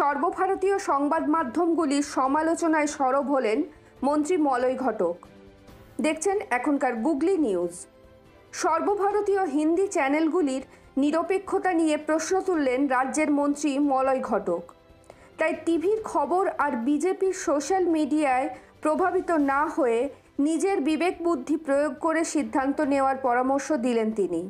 সর্বভারতীয় সংবাদ মাধ্যমগুলির সমালোচনায় সরব হলেন মন্ত্রী মলয় ঘটক। দেখছেন এখনকার গুগলি নিউজ। সর্বভারতীয় হিন্দি চ্যানেলগুলির নিরপেক্ষতা নিয়ে প্রশ্ন তুললেন রাজ্যের মন্ত্রী মলয় ঘটক। তাই টিভির খবর আর বিজেপির সোশ্যাল মিডিয়ায় প্রভাবিত না হয়ে নিজের বিবেক বুদ্ধি প্রয়োগ করে সিদ্ধান্ত নেওয়ার পরামর্শ দিলেন তিনি।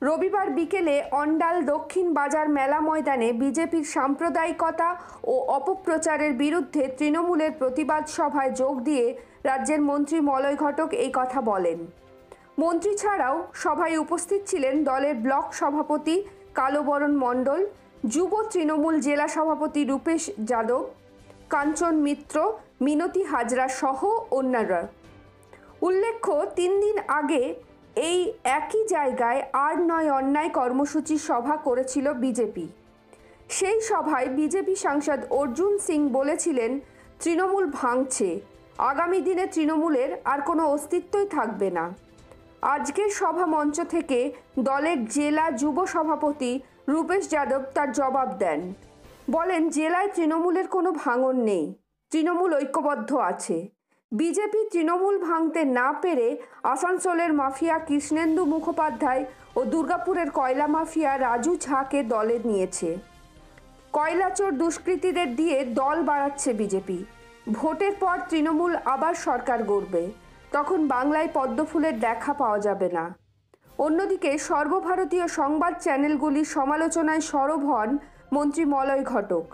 রবিবার বিকেলে অন্ডাল দক্ষিণ বাজার মেলা ময়দানে বিজেপির সাম্প্রদায়িকতা ও অপপ্রচারের বিরুদ্ধে তৃণমূলের প্রতিবাদ সভায় যোগ দিয়ে রাজ্যের মন্ত্রী মলয় ঘটক এই কথা বলেন। মন্ত্রী ছাড়াও সভায় উপস্থিত ছিলেন দলের ব্লক সভাপতি কালবরণ মণ্ডল, যুব তৃণমূল জেলা সভাপতি রূপেশ যাদব, কাঞ্চন মিত্র, মিনতি হাজরা সহ অন্যরা। উল্লেখ্য, 3 দিন আগে এই একই জায়গায় আর নয় অন্যায় কর্মসূচি সভা করেছিল বিজেপি। সেই সভায় বিজেপি সাংসদ অর্জুন সিং বলেছিলেন, তৃণমূল ভাঙছে, আগামী দিনে তৃণমূলের আর কোনো অস্তিত্বই থাকবে না। আজকের সভা মঞ্চ থেকে দলের জেলা যুব সভাপতি রূপেশ যাদব তার জবাব দেন। বলেন, জেলায় তৃণমূলের কোনো ভাঙন নেই, তৃণমূল ঐক্যবদ্ধ আছে। বিজেপি তৃণমূল ভাঙতে না পেরে আসানসোলের মাফিয়া কৃষ্ণেন্দু মুখোপাধ্যায় ও দুর্গাপুরের কয়লা মাফিয়া রাজু ঝাকে দলে নিয়েছে। কয়লাচোর দুষ্কৃতীদের দিয়ে দল বাড়াচ্ছে বিজেপি। ভোটের পর তৃণমূল আবার সরকার গড়বে, তখন বাংলায় পদ্মফুলের দেখা পাওয়া যাবে না। অন্যদিকে সর্বভারতীয় সংবাদ চ্যানেলগুলির সমালোচনায় সরব হন মন্ত্রী মলয় ঘটক।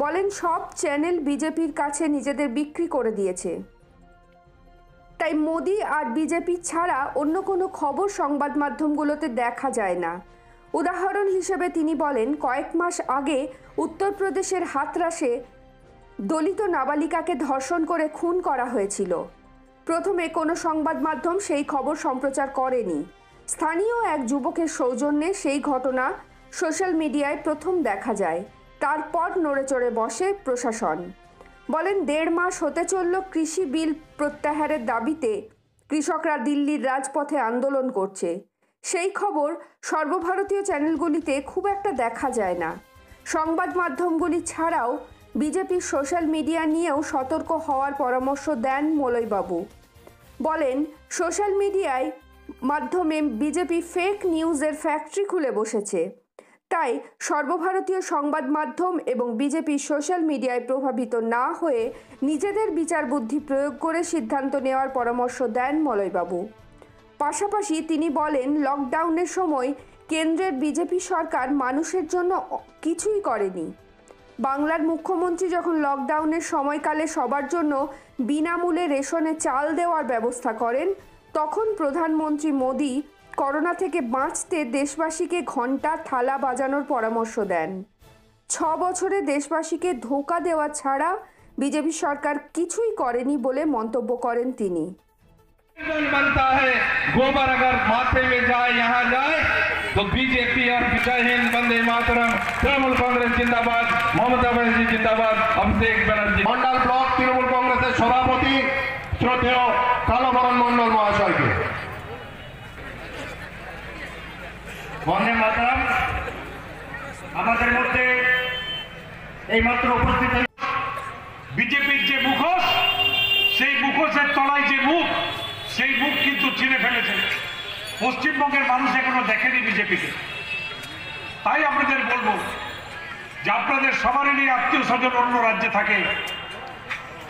বলেন, সব চ্যানেল বিজেপির কাছে নিজেদের বিক্রি করে দিয়েছে, তাই মোদি আর বিজেপি ছাড়া অন্য কোনো খবর সংবাদ মাধ্যমগুলোতে দেখা যায় না। উদাহরণ হিসেবে তিনি বলেন, কয়েক মাস আগে উত্তরপ্রদেশের হাতরাসে দলিত নাবালিকাকে ধর্ষণ করে খুন করা হয়েছিল। প্রথমে কোনো সংবাদ মাধ্যম সেই খবর সম্প্রচার করেনি। স্থানীয় এক যুবকের সৌজন্যে সেই ঘটনা সোশ্যাল মিডিয়ায় প্রথম দেখা যায়। তারপর নড়েচড়ে বসে প্রশাসন। বলেন, 1.5 মাস হতে চলল কৃষি বিল প্রত্যাহারের দাবিতে কৃষকরা দিল্লির রাজপথে আন্দোলন করছে। সেই খবর সর্বভারতীয় চ্যানেলগুলিতে খুব একটা দেখা যায় না। সংবাদ মাধ্যমগুলি ছাড়াও বিজেপির সোশ্যাল মিডিয়া নিয়েও সতর্ক হওয়ার পরামর্শ দেন মলয়বাবু। বলেন, সোশ্যাল মিডিয়ায় মাধ্যমে বিজেপি ফেক নিউজের ফ্যাক্টরি খুলে বসেছে। তাই সর্বভারতীয় সংবাদ মাধ্যম এবং বিজেপি সোশ্যাল মিডিয়ায় প্রভাবিত না হয়ে নিজেদের বিচার বুদ্ধি প্রয়োগ করে সিদ্ধান্ত নেওয়ার পরামর্শ দেন মলয়বাবু। পাশাপাশি তিনি বলেন, লকডাউনের সময় কেন্দ্রের বিজেপি সরকার মানুষের জন্য কিছুই করেনি। বাংলার মুখ্যমন্ত্রী যখন লকডাউনের সময়কালে সবার জন্য বিনামূল্যে রেশনে চাল দেওয়ার ব্যবস্থা করেন, তখন প্রধানমন্ত্রী মোদি করোনা থেকে বাঁচতে দেশবাসীকে ঘণ্টা থালা বাজানোর পরামর্শ দেন। 6 বছরে দেশবাসীকে ধোঁকা দেওয়া ছাড়া বিজেপি সরকার কিছুই করেনি বলে মন্তব্য করেন তিনি। गोबर अगर माथे में जाए यहाँ जाए तो बीजेपी और जय हिंद वंदे मातरम तृणमूल कांग्रेस जिंदाबाद, ममता बनर्जी जिंदाबाद, अभिषेक बनर्जी। मंडल ब्लॉक तृणमूल कांग्रेस सभापति श्रोतेय कालबरণ मंडल महाशय के वंदे मातरम। আমাদের মধ্যে এই মাত্র উপস্থিত বিজেপির যে মুখোশ, সেই মুখোশের তলায় যে মুখ, সেই মুখ কিন্তু চিনে ফেলেছে। পশ্চিমবঙ্গের মানুষ এখনো দেখেনি বিজেপিকে। তাই আপনাদের বলবো যে আপনাদের সবারই আত্মীয় স্বজন অন্য রাজ্যে থাকে,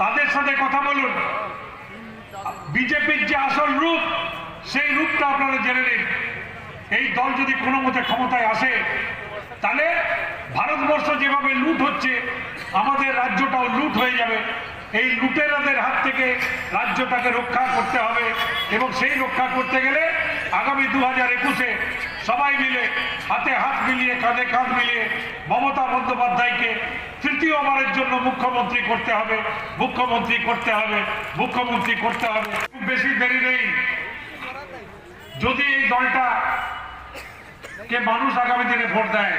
তাদের সাথে কথা বলুন। বিজেপির যে আসল রূপ, সেই রূপটা আপনারা জেনে নিন। এই দল যদি কোনো মতে ক্ষমতায় আসে, তাহলে ভারতবর্ষ যেভাবে লুট হচ্ছে, আমাদের রাজ্যটাও লুট হয়ে যাবে। এই লুটেরাদের হাত থেকে রাজ্যটাকে রক্ষা করতে হবে এবং সেই রক্ষা করতে গেলে আগামী 2021-এ সবাই মিলে হাতে হাত মিলিয়ে, কাঁধে কাঁধ মিলিয়ে মমতা বন্দ্যোপাধ্যায়কে তৃতীয়বারের জন্য মুখ্যমন্ত্রী করতে হবে, মুখ্যমন্ত্রী করতে হবে, মুখ্যমন্ত্রী করতে হবে। খুব বেশি দেরি নেই। যদি এই দলটাকে মানুষ আগামী দিনে ভোট দেয়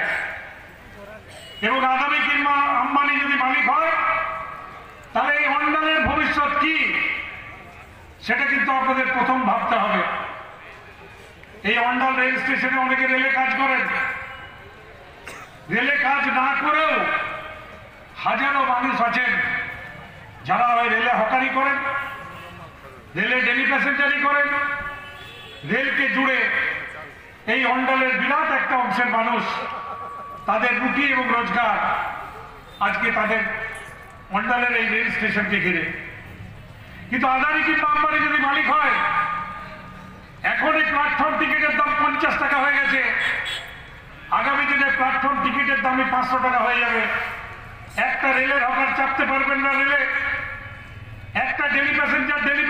এবং আদানি কিংবা আম্বানি যদি মালিক হয়, তাহলে এই অন্ডালের ভবিষ্যৎ কি, সেটা কিন্তু আপনাদের প্রথম ভাবতে হবে। এই অন্ডাল রেল স্টেশনে অনেকে রেলে কাজ করেন, রেলে কাজ না করেও হাজারো মানুষ আছেন যারা ওই রেলে হকারি করেন, রেলে ডেলি প্যাসেঞ্জারি করেন, রেলকে জুড়ে এই অঞ্চলের বিরাট একটা অংশের মানুষ তাদের রুটি এবং রোজগার আজকে তাদের অঞ্চলের এই রেল স্টেশনকে ঘিরে। কিন্তু আদানি কিংবা আম্বানি যদি মালিক হয়, এখন এই প্ল্যাটফর্ম টিকিটের দাম 50 টাকা হয়ে গেছে, আগামী দিনে প্ল্যাটফর্ম টিকিটের দামই 500 টাকা হয়ে যাবে। একটা রেলের হকার চাপতে পারবেন না রেলে, একটা ডেলি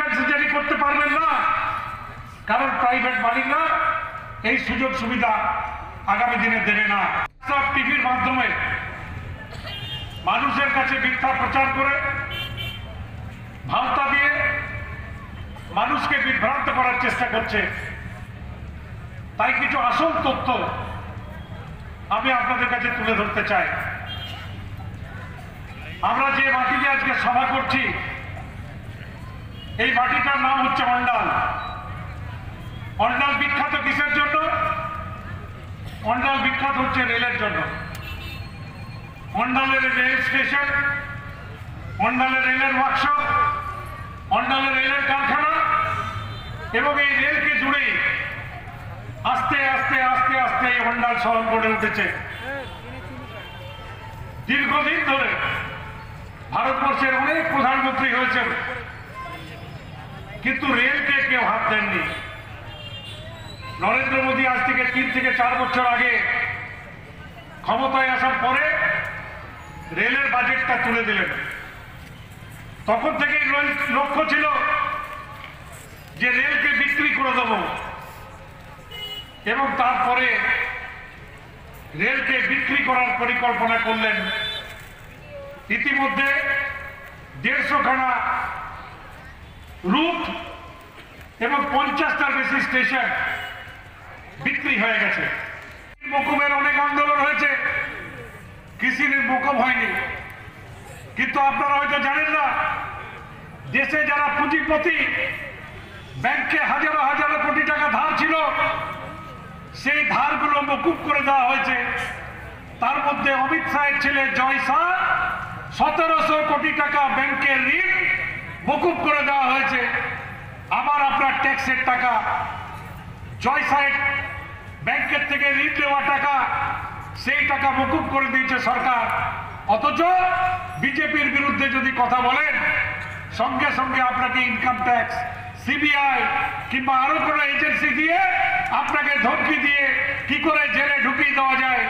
প্যাসেঞ্জারি করতে পারবেন না, কারণ প্রাইভেট মালিকরা এই সুযোগ সুবিধা আগামী দিনে দেবে না। সব টিভির মাধ্যমে মানুষের কাছে মিথ্যা প্রচার করে, ভাওতা দিয়ে মানুষকে বিভ্রান্ত করার চেষ্টা করছে। তাই কিছু আসল তথ্য আমি আপনাদের কাছে তুলে ধরতে চাই। আমরা যে মাটিতে আজকে সভা করছি, এই মাটিটার নাম হচ্ছে অন্ডাল। অন্ডাল বিখ্যাত কিসের জন্য? অন্ডাল বিখ্যাত হচ্ছে রেলের জন্য। অন্ডালের রেল স্টেশন, অন্ডালের রেলের ওয়ার্কশপ, অন্ডালের রেলের কারখানা এবং এই রেলকে জুড়ে আস্তে আস্তে আস্তে আস্তে এই অন্ডাল শহর গড়ে উঠেছে। দীর্ঘদিন ধরে ভারতবর্ষের অনেক প্রধানমন্ত্রী হয়েছেন, কিন্তু রেলকে কেউ হাত দেননি। নরেন্দ্র মোদী আজ থেকে 3 থেকে 4 বছর আগে ক্ষমতায় আসার পরে রেলের বাজেটটা তুলে দিলেন। তখন থেকেই লক্ষ্য ছিল যে রেলকে বিক্রি করে দেব, এবং তারপরে রেলকে বিক্রি করার পরিকল্পনা করলেন। ইতিমধ্যে 150 খানা রুট এবং 50টার বেশি স্টেশন বিক্রি হয়ে গেছে। মকুমের অনেক আন্দোলন হয়েছে, কৃষির মকুম হয়নি। কিন্তু আপনারা হয়তো জানেন না, দেশে যারা পুঁজিপতি, ব্যাংকে হাজারো হাজারো কোটি টাকা ধার ছিল, সেই ধারগুলো মকুব করে দেওয়া হয়েছে। তার মধ্যে অমিত শাহের ছেলে জয় শাহ 1700 কোটি টাকা ব্যাংকের ঋণ মকুব করে দেওয়া হয়েছে। আবার আপনার ট্যাক্সের টাকা, জয় শাহের ব্যাংকের থেকে ঋণ দেওয়া টাকা, সেই টাকা মকুব করে দিয়েছে সরকার। অথচ বিজেপির বিরুদ্ধে যদি কথা বলেন, সঙ্গে সঙ্গে আপনাকে ইনকাম ট্যাক্স, সিবিআই কিংবা আরো কোনো এজেন্সি দিয়ে আপনাকে ধমকি দিয়ে কি করে জেলে ঢুকিয়ে দেওয়া যায়,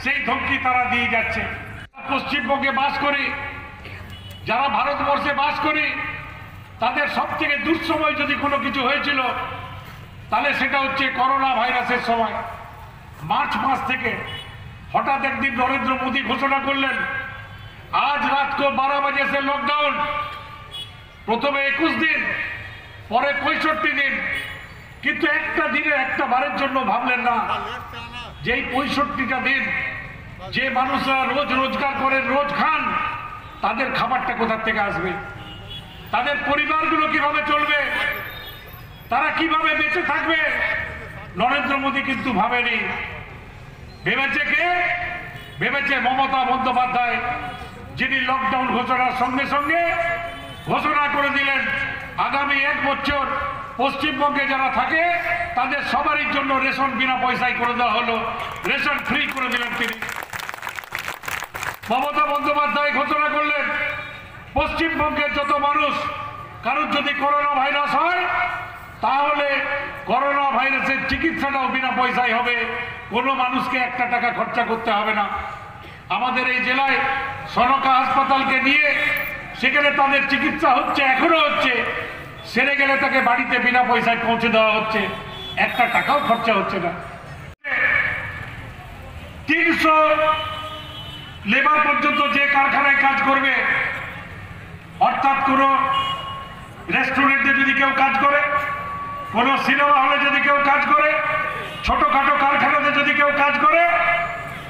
সেই ধমকি তারা দিয়ে যাচ্ছে। পশ্চিমবঙ্গে বাস করি, যারা ভারতবর্ষে বাস করি, তাদের সব থেকে দুঃসময় যদি কোনো কিছু হয়েছিল, তাহলে সেটা হচ্ছে করোনা ভাইরাসের সময়। মার্চ মাস থেকে হঠাৎ একদিন নরেন্দ্র মোদী ঘোষণা করলেন, আজ রাত को 12 बजे से লকডাউন। প্রথমে 21 দিন, পরে 65 দিন। কিন্তু একটা দিনে একটা বারের জন্য ভাবলেন না যে এই 65টা দিন যে মানুষরা রোজ রোজগার করেন, রোজ খান, তাদের খাবারটা কোথা থেকে আসবে, তাদের পরিবারগুলো কিভাবে চলবে, তারা কিভাবে বেঁচে থাকবে। নরেন্দ্র মোদী কিন্তু ভাবেনি। ভেবেছে কে? ভেবেছে মমতা বন্দ্যোপাধ্যায়, যিনি লকডাউন ঘোষণার সঙ্গে সঙ্গে ঘোষণা করে দিলেন আগামী 1 বছর পশ্চিমবঙ্গে যারা থাকে তাদের সবারই জন্য রেশন বিনা পয়সায় করে দেওয়া হলো, রেশন ফ্রি করে দিলেন তিনি। মমতা বন্দ্যোপাধ্যায় ঘোষণা করলেন পশ্চিমবঙ্গের যত মানুষ, কারোর যদি করোনা ভাইরাস হয়, তাহলে করোনা ভাইরাসের চিকিৎসাটাও বিনা পয়সায় হবে, কোনো মানুষকে 1 টাকা খরচা করতে হবে না। আমাদের এই জেলায় সনকা হাসপাতালকে নিয়ে সেখানে তাদের চিকিৎসা হচ্ছে, এখনো হচ্ছে। সেরে গেলে তাকে বাড়িতে বিনা পয়সায় পৌঁছে দেওয়া হচ্ছে, 1 টাকাও খরচা হচ্ছে না। 300 লেবার পর্যন্ত যে কারখানায় কাজ করবে, অর্থাৎ কোনো রেস্টুরেন্টে যদি কেউ কাজ করে, কোনো সিনেমা হলে যদি কেউ কাজ করে, ছোটখাটো কারখানাতে যদি কেউ কাজ করে,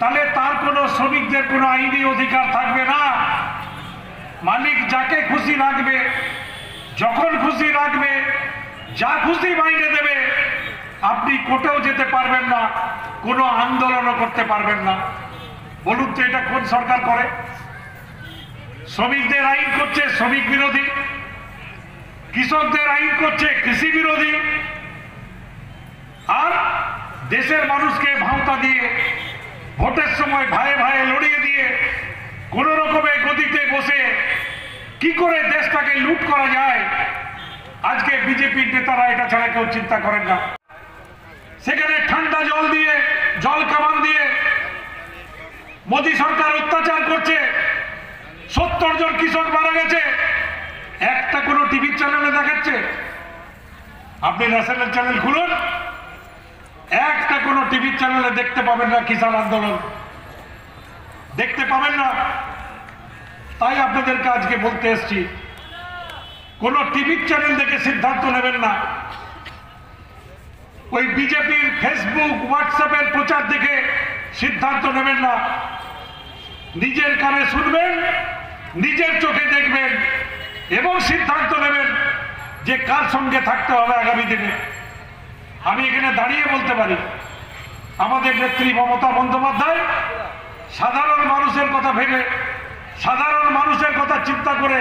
তাহলে তার কোনো শ্রমিকদের কোনো আইনি অধিকার থাকবে না। মালিক যাকে খুশি রাখবে, যখন খুশি রাখবে, যা খুশি মাইনে দেবে, আপনি কোর্টেও যেতে পারবেন না, কোনো আন্দোলনও করতে পারবেন না। বলুন তো এটা কোন সরকার করে? শ্রমিকদের আইন করছে শ্রমিক বিরোধী, কৃষকদের আইন করছে কৃষি বিরোধী, আর দেশের মানুষকে ভাওতা দিয়ে ভোটের সময় ভাইয়ে ভাইয়ে লড়িয়ে দিয়ে কোন রকমের গদিতে বসে কি করে দেশটাকে লুট করা যায়, আজকে বিজেপির নেতারা এটা ছাড়া কেউ চিন্তা করেন না। সেখানে ঠান্ডা জল দিয়ে, জল কামান দিয়ে মোদী সরকার অত্যাচার করছে। 70 জন কৃষক মারা গেছে, একটা কোনো টিভি চ্যানেলে দেখাচ্ছে? আপনি ন্যাশনাল চ্যানেল খুলুন, একটা কোনো টিভি চ্যানেলে দেখতে পাবেন না কিষাণ আন্দোলন, দেখতে পাবেন না। তাই আপনাদেরকে আজকে বলতে এসছি, কোন টিভি চ্যানেল দেখে সিদ্ধান্ত নেবেন না। ওই বিজেপির ফেসবুক হোয়াটসঅ্যাপের প্রচার দেখে সিদ্ধান্ত নেবেন না। নিজের কানে শুনবেন, নিজের চোখে দেখবেন এবং সিদ্ধান্ত নেবেন যে কার সঙ্গে থাকতে হবে আগামী দিনে। আমি এখানে দাঁড়িয়ে বলতে পারি, আমাদের নেত্রী মমতা বন্দ্যোপাধ্যায় সাধারণ মানুষের কথা ভেবে, সাধারণ মানুষের কথা চিন্তা করে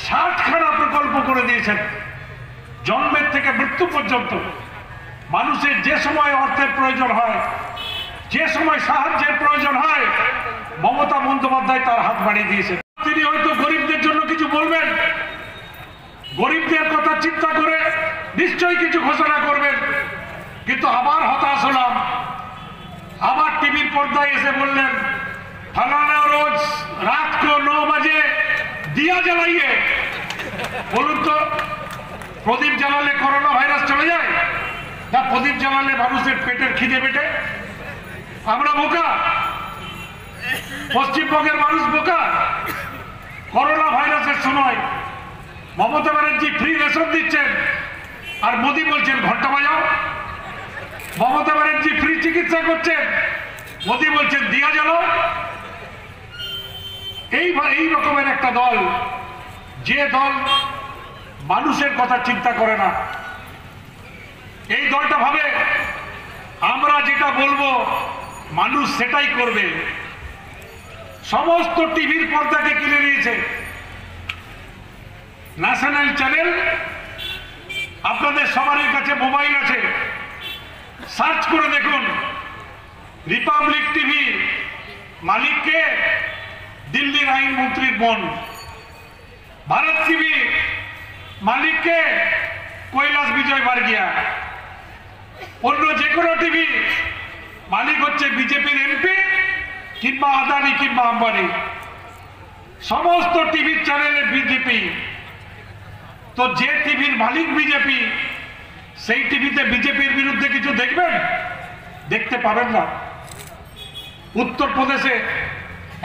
60খানা প্রকল্প করে দিয়েছেন। জন্মের থেকে মৃত্যু পর্যন্ত মানুষের যে সময় অর্থের প্রয়োজন হয়, যে সময় সাহায্যের প্রয়োজন হয়, মমতা বন্দ্যোপাধ্যায় তার হাত বাড়িয়ে দিয়েছেন। তিনি হয়তো গরিবদের জন্য কিছু বলবেন, গরিবদের কথা চিন্তা করে নিশ্চয়ই কিছু ঘোষণা করবেন, কিন্তু আবার হতাশ হলাম। আবার টিভির পর্দায় এসে বললেন फलाना रोज रात को 9 बजे दिया जलाइए। বলুন তো, প্রদীপ জ্বালালে করোনা ভাইরাস চলে যায় না? প্রদীপ জ্বালালে মানুষের পেটের খিদে পেটে? আমরা বোকা? পশ্চিমবঙ্গের মানুষ বোকা? করোনা ভাইরাসের সময় মমতা ব্যানার্জি ফ্রি রেশন দিচ্ছেন আর মোদী বলছেন ঘন্টা বাজাও। মমতা ব্যানার্জি ফ্রি চিকিৎসা করছেন, মোদী বলছেন দিয়া জ্বালাও। এই রকমের একটা দল, যে দল মানুষের কথা চিন্তা করে না, এই দলটা ভাবে আমরা যেটা বলবো মানুষ সেটাই করবে। সমস্ত টিভির পর্দাকে কিনে নিয়েছে। ন্যাশনাল চ্যানেল, আপনাদের সবারই কাছে মোবাইল আছে, সার্চ করে দেখুন রিপাবলিক টিভি মালিককে দিল্লির আইনমন্ত্রীর বোন, ভারত টিভি মালিককে কৈলাস বিজয় বার্গিয়া, অন্য যে কোনো টিভি মালিক হচ্ছে বিজেপির এমপি কিংবা আদানি কিংবা আম্বানি। সমস্ত টিভির চ্যানেলে বিজেপি। তো যে টিভির মালিক বিজেপি, সেই টিভিতে বিজেপির বিরুদ্ধে কিছু দেখবেন? দেখতে পাবেন না। উত্তরপ্রদেশে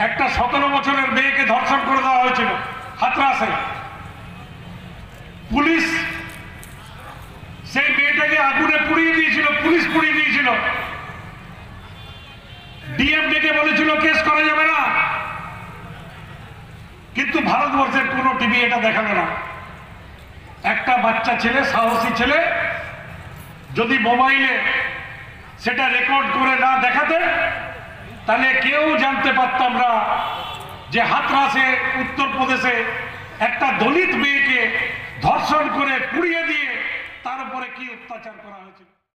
একটা 17 বছরের মেয়েকে ধর্ষণ করে দেওয়া হয়েছিল হাতরাসে। পুলিশ সেই মেয়েটাকে আগুনে পুড়িয়ে দিয়েছিল, পুলিশ পুড়িয়ে দিয়েছিল। ডিএম ডেকে বলেছিল কেস করা যাবে না, কিন্তু ভারতবর্ষের কোনো টিভি এটা দেখালো না। একটা বাচ্চা ছেলে, সাহসী ছেলে, যদি মোবাইলে সেটা রেকর্ড করে না দেখাতে, তাহলে কেউ জানতে পারতাম না যে হাতরাসে উত্তরপ্রদেশে একটা দলিত মেয়েকে ধর্ষণ করে পুড়িয়ে দিয়ে তার উপরে কি অত্যাচার করা হয়েছে।